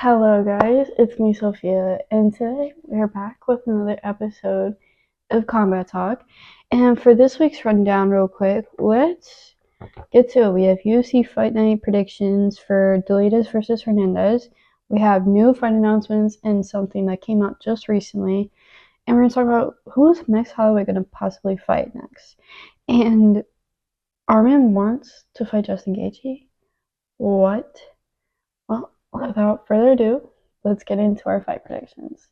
Hello, guys. It's me, Sophia, and today we're back with another episode of Combat Talk. And for this week's rundown, real quick, let's get to it. We have UFC Fight Night predictions for Dolidze versus Hernandez. We have new fight announcements and something that came out just recently. And we're going to talk about who is Max Holloway going to possibly fight next. And Armin wants to fight Justin Gaethje. What? Well, without further ado, let's get into our fight predictions.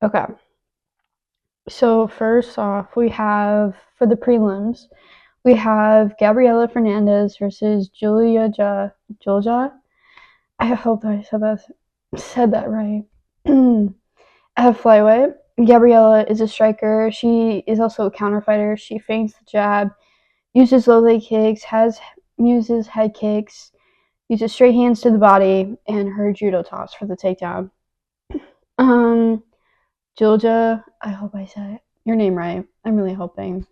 Okay. So first off, we have, for the prelims, we have Gabriela Fernandez versus Julia. I hope I said that right. I have flyweight. Gabriela is a striker. She is also a counter fighter. She feints the jab, uses low leg kicks, uses head kicks, uses straight hands to the body, and her judo toss for the takedown. Julia, I hope I said your name right. I'm really hoping.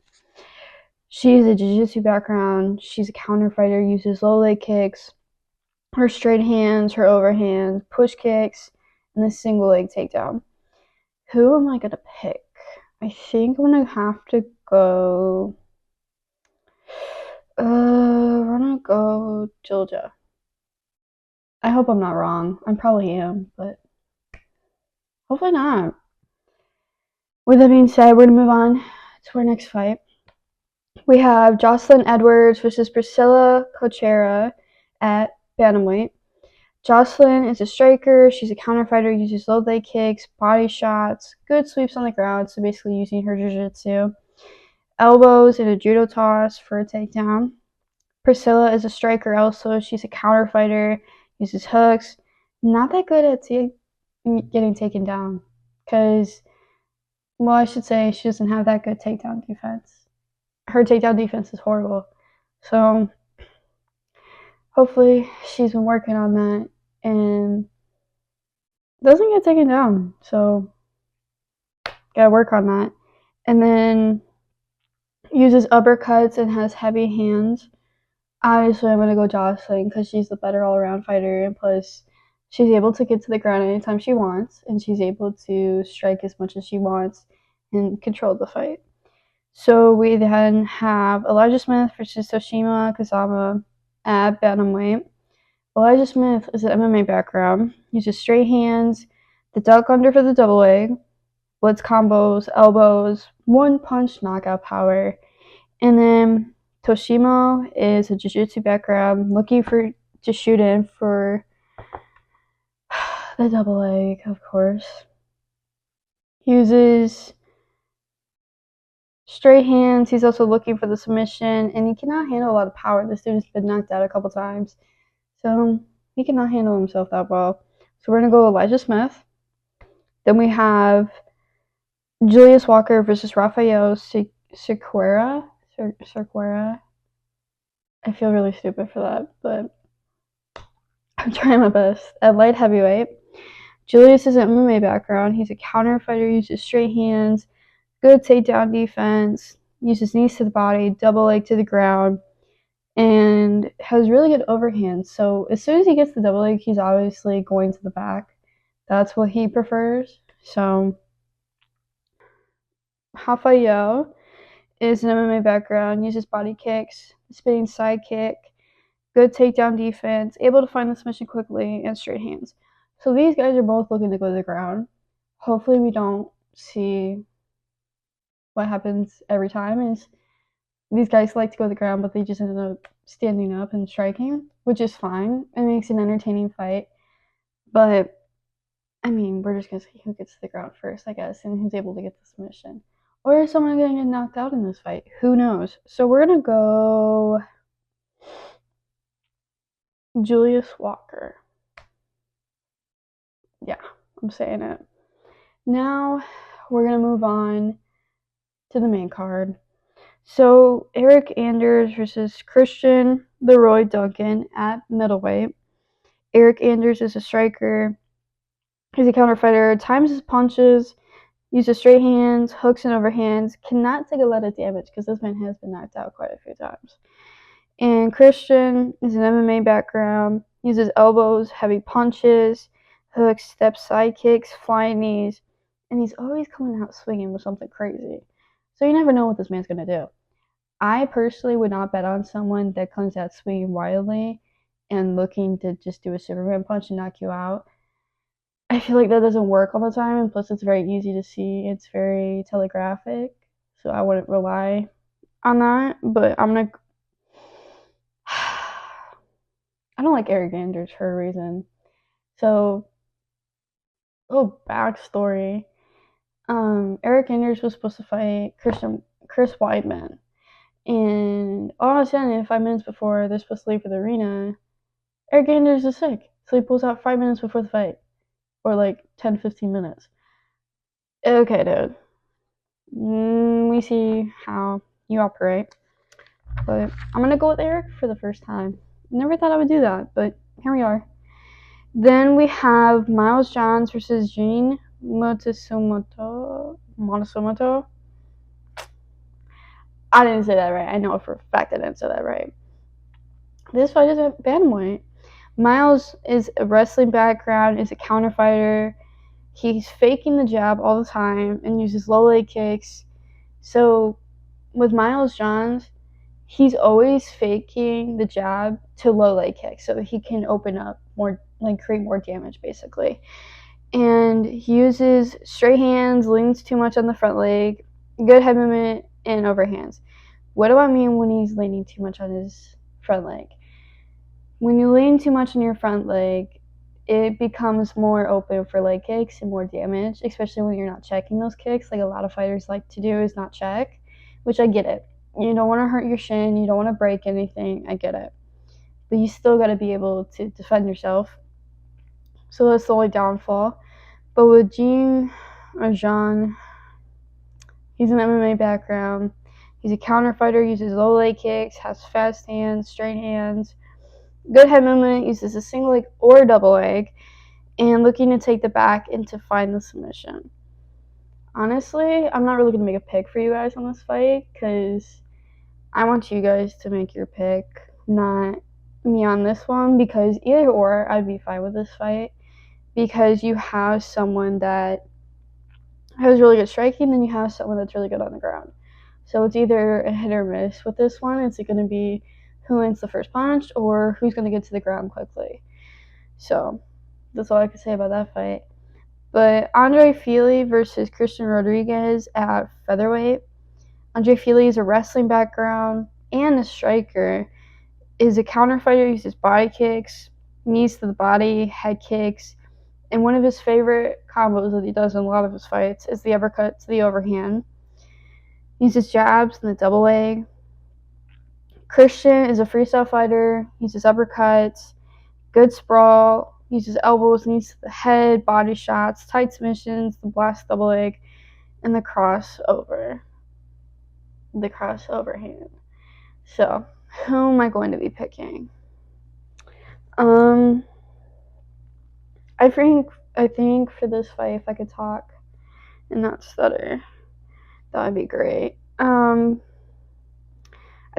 She has a jiu-jitsu background. She's a counter fighter, uses low leg kicks, her straight hands, her overhands, push kicks, and the single leg takedown. Who am I going to pick? I think I'm going to have to go... we're going to go Julia. I hope I'm not wrong. I probably am, but hopefully not. With that being said, we're going to move on to our next fight. We have Jocelyn Edwards versus Priscilla Cochera at bantamweight. Jocelyn is a striker. She's a counter fighter, uses low leg kicks, body shots, good sweeps on the ground, so basically using her jiu-jitsu. Elbows and a judo toss for a takedown. Priscilla is a striker also. She's a counter fighter, uses hooks. Not that good at getting taken down because, well, I should say she doesn't have that good takedown defense. Her takedown defense is horrible. So hopefully she's been working on that and doesn't get taken down. So gotta work on that. And then uses uppercuts and has heavy hands. Obviously, I'm gonna go Jocelyn because she's the better all-around fighter, and plus she's able to get to the ground anytime she wants, and she's able to strike as much as she wants and control the fight. So we then have Elijah Smith versus Toshima Kazama at bantamweight. Elijah Smith is an MMA background. Uses straight hands, the duck under for the double leg, blitz combos, elbows, one punch knockout power. And then Toshima is a jiu-jitsu background, looking to shoot in for the double leg, of course. Uses straight hands. He's also looking for the submission, and he cannot handle a lot of power. This dude's been knocked out a couple times, so he cannot handle himself that well. So we're going to go Elijah Smith. Then we have Julius Walker versus Rafael Cerqueira. I feel really stupid for that, but I'm trying my best. At light heavyweight, Julius is an MMA background. He's a counter fighter, uses straight hands, good takedown defense, uses knees to the body, double leg to the ground, and has really good overhand. So as soon as he gets the double leg, he's obviously going to the back. That's what he prefers. So Rafael is an MMA background, uses body kicks, spinning side kick, good takedown defense, able to find the submission quickly, and straight hands. So these guys are both looking to go to the ground. Hopefully we don't see what happens every time is these guys like to go to the ground, but they just end up standing up and striking, which is fine. It makes an entertaining fight. But, I mean, we're just going to see who gets to the ground first, I guess, and who's able to get the submission. Or is someone going to get knocked out in this fight? Who knows? So we're going to go Julius Walker. Yeah, I'm saying it. Now we're going to move on to the main card. So Eric Anders versus Christian Leroy Duncan at middleweight. Eric Anders is a striker. He's a counter fighter, times his punches, uses straight hands, hooks and overhands, cannot take a lot of damage because this man has been knocked out quite a few times. And Christian is an MMA background, uses elbows, heavy punches, hooks, step side kicks, flying knees, and he's always coming out swinging with something crazy. So you never know what this man's going to do. I personally would not bet on someone that comes out swinging wildly and looking to just do a Superman punch and knock you out. I feel like that doesn't work all the time, and plus it's very easy to see. It's very telegraphic, so I wouldn't rely on that. But I'm gonna. I don't like Eric Anders for a reason. So, little backstory. Eric Anders was supposed to fight Chris Weidman, and all of a sudden, 5 minutes before they're supposed to leave for the arena, Eric Anders is sick, so he pulls out 5 minutes before the fight, or like 10-15 minutes. Okay, dude. We see how you operate, but I'm gonna go with Eric for the first time. Never thought I would do that, but here we are. Then we have Miles Johns versus Jin Matsumoto. I didn't say that right. I know for a fact I didn't say that right. This fight is a bantamweight. Miles is a wrestling background, is a counter fighter. He's faking the jab all the time and uses low leg kicks. So with Miles Johns, he's always faking the jab to low leg kicks so he can open up more, like create more damage basically. And he uses straight hands, leans too much on the front leg, good head movement, and overhands. What do I mean when he's leaning too much on his front leg? When you lean too much on your front leg, it becomes more open for leg kicks and more damage, especially when you're not checking those kicks. Like a lot of fighters like to do is not check, which I get it. You don't want to hurt your shin, you don't want to break anything, I get it. But you still got to be able to defend yourself. So that's the only downfall. But with Jean, he's an MMA background. He's a counter fighter, uses low leg kicks, has fast hands, straight hands, good head movement, uses a single leg or double leg, and looking to take the back and to find the submission. Honestly, I'm not really going to make a pick for you guys on this fight because I want you guys to make your pick, not me on this one, because either or, I'd be fine with this fight because you have someone that has really good striking, then you have someone that's really good on the ground. So it's either a hit or miss with this one. It's going to be who lands the first punch or who's going to get to the ground quickly. So that's all I can say about that fight. But Andre Fili versus Christian Rodriguez at featherweight. Andre Fili is a wrestling background and a striker. Is a counter fighter, uses body kicks, knees to the body, head kicks, and one of his favorite combos that he does in a lot of his fights is the uppercut to the overhand. He uses jabs and the double leg. Christian is a freestyle fighter, uses uppercuts, good sprawl, uses elbows, knees to the head, body shots, tight submissions, the blast double leg, and the crossover hand. So, who am I going to be picking? I think for this fight, if I could talk and not stutter, that would be great. I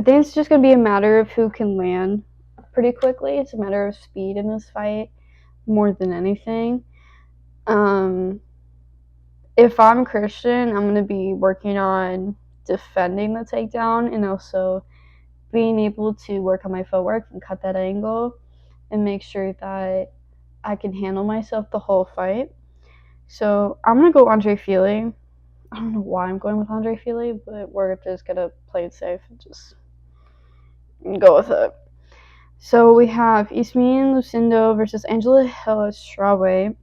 think it's just going to be a matter of who can land pretty quickly. It's a matter of speed in this fight more than anything. If I'm Christian, I'm going to be working on defending the takedown and also being able to work on my footwork and cut that angle and make sure that I can handle myself the whole fight. So I'm going to go Andre Fili. I don't know why I'm going with Andre Fili, but we're just going to play it safe and just go with it. So we have Ismin Lucindo versus Angela Hill at strawweight.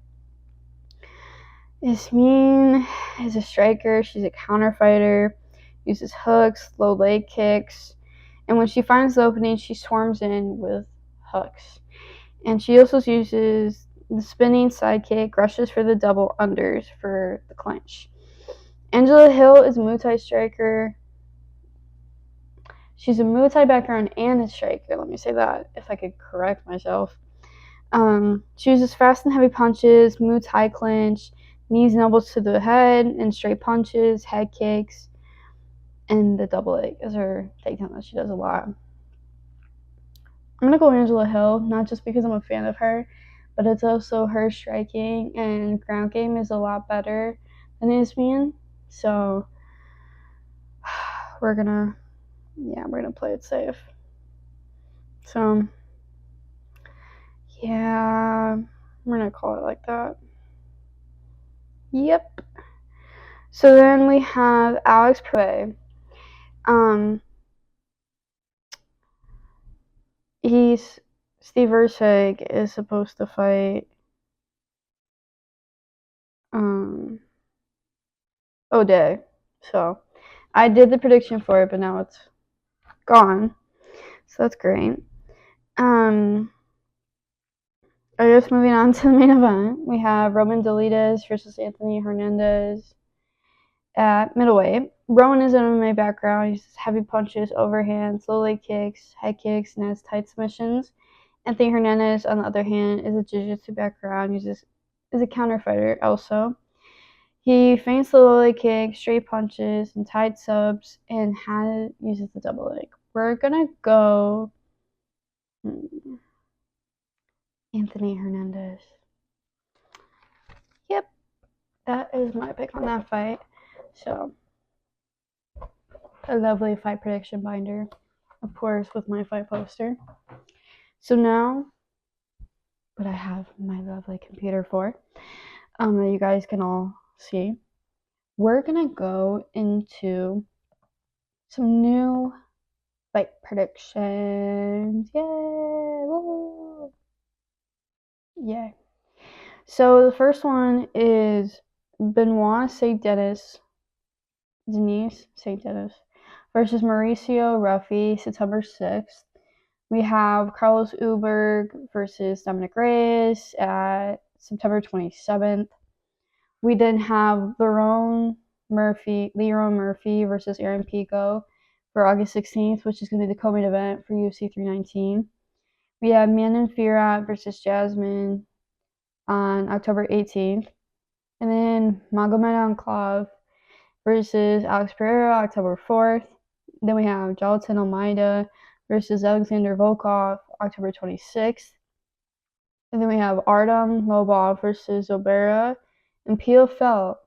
Ismin is a striker. She's a counter fighter, uses hooks, low leg kicks, and when she finds the opening, she swarms in with hooks. And she also uses the spinning side kick, rushes for the double unders for the clinch. Angela Hill is a Muay Thai striker. She's a Muay Thai background and a striker. Let me say that, if I could correct myself. She uses fast and heavy punches, Muay Thai clinch, knees and elbows to the head, and straight punches, head kicks, and the double leg is her takedown that she does a lot. I'm going to go Angela Hill, not just because I'm a fan of her, but it's also her striking and ground game is a lot better than Ismian. So we're gonna play it safe. So yeah, we're gonna call it like that. Yep. So then we have Alex Prey. Steve Erceg is supposed to fight O'Day. So I did the prediction for it, but now it's gone. So that's great. I guess moving on to the main event, we have Roman Dolidze versus Anthony Hernandez at middleweight. Roman is an MMA background. He uses heavy punches, overhands, low leg kicks, head kicks, and has tight submissions. Anthony Hernandez, on the other hand, is a jiu-jitsu background. Is a counter fighter also. He feints the low leg kick, straight punches, and tight subs, and uses the double leg. We're gonna go Anthony Hernandez. Yep, that is my pick on that fight. So, a lovely fight prediction binder, of course, with my fight poster. So now, what I have my lovely computer for, that you guys can all see, we're gonna go into some new fight predictions. Yay! Woo! Yay. So the first one is Denise St. Dennis versus Mauricio Ruffy, September 6th. We have Carlos Uberg versus Dominic Reyes at September 27th. We then have Leron Murphy versus Aaron Pico for August 16th, which is going to be the co-main event for UFC 319. We have Manon Fiorot versus Jasmine on October 18th. And then Magomed Ankalaev versus Alex Pereira, October 4th. Then we have Jonathan Almeida versus Alexander Volkov, October 26th. And then we have Artem Lobov versus Zobera and PFL,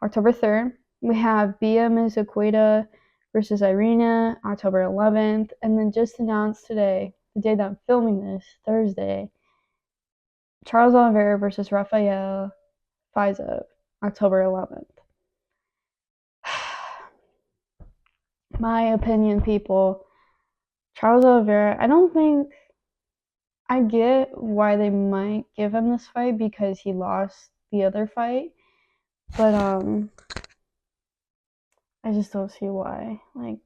October 3rd. We have Bia Mizuquita versus Irina, October 11th. And then just announced today, the day that I'm filming this, Thursday, Charles Oliveira versus Rafael Fiziev, October 11th. My opinion, people, Charles Oliveira, I get why they might give him this fight because he lost the other fight, but I just don't see why. Like,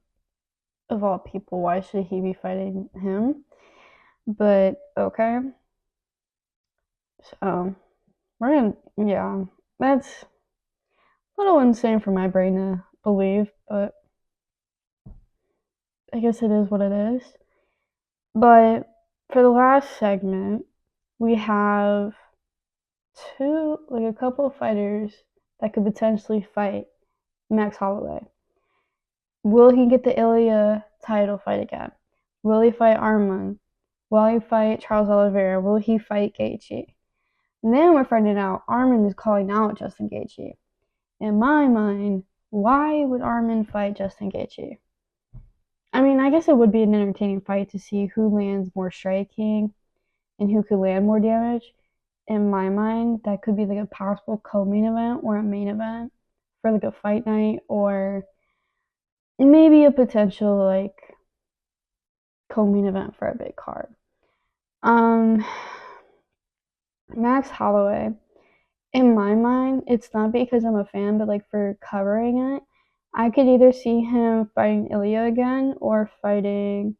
of all people, why should he be fighting him? But okay. So that's a little insane for my brain to believe, but I guess it is what it is. But for the last segment, we have a couple of fighters that could potentially fight Max Holloway. Will he get the Ilya title fight again? Will he fight Arman? Will he fight Charles Oliveira? Will he fight Gaethje? And then we're finding out Arman is calling out Justin Gaethje. In my mind, why would Arman fight Justin Gaethje? I mean, I guess it would be an entertaining fight to see who lands more striking and who could land more damage. In my mind, that could be like a possible co-main event or a main event for like a fight night, or maybe a potential like co-main event for a big card. Max Holloway, in my mind, it's not because I'm a fan, but like for covering it, I could either see him fighting Ilya again or fighting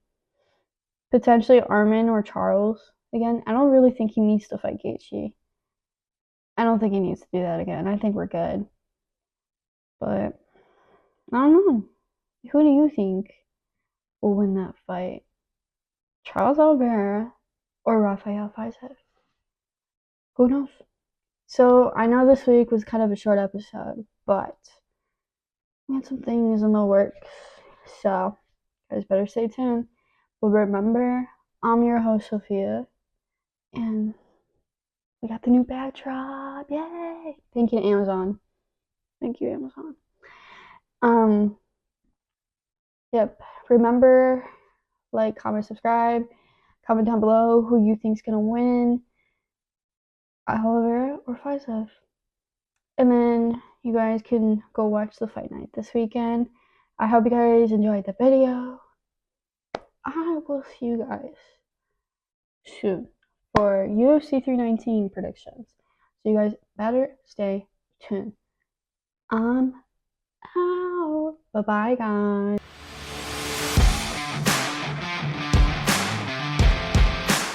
potentially Arman or Charles again. I don't really think he needs to fight Gaethje. I don't think he needs to do that again. I think we're good. But I don't know. Who do you think will win that fight? Charles Oliveira or Rafael Fiziev? Who knows? So I know this week was kind of a short episode, but we had some things in the works. So you guys better stay tuned. But remember, I'm your host, Sophia. And we got the new backdrop. Yay! Thank you to Amazon. Thank you, Amazon. Yep. Remember, like, comment, subscribe. Comment down below who you think's gonna win, Oliveira or Faisav. And then you guys can go watch the fight night this weekend. I hope you guys enjoyed the video. I will see you guys soon for UFC 319 predictions. So you guys better stay tuned. I'm out. Bye-bye, guys.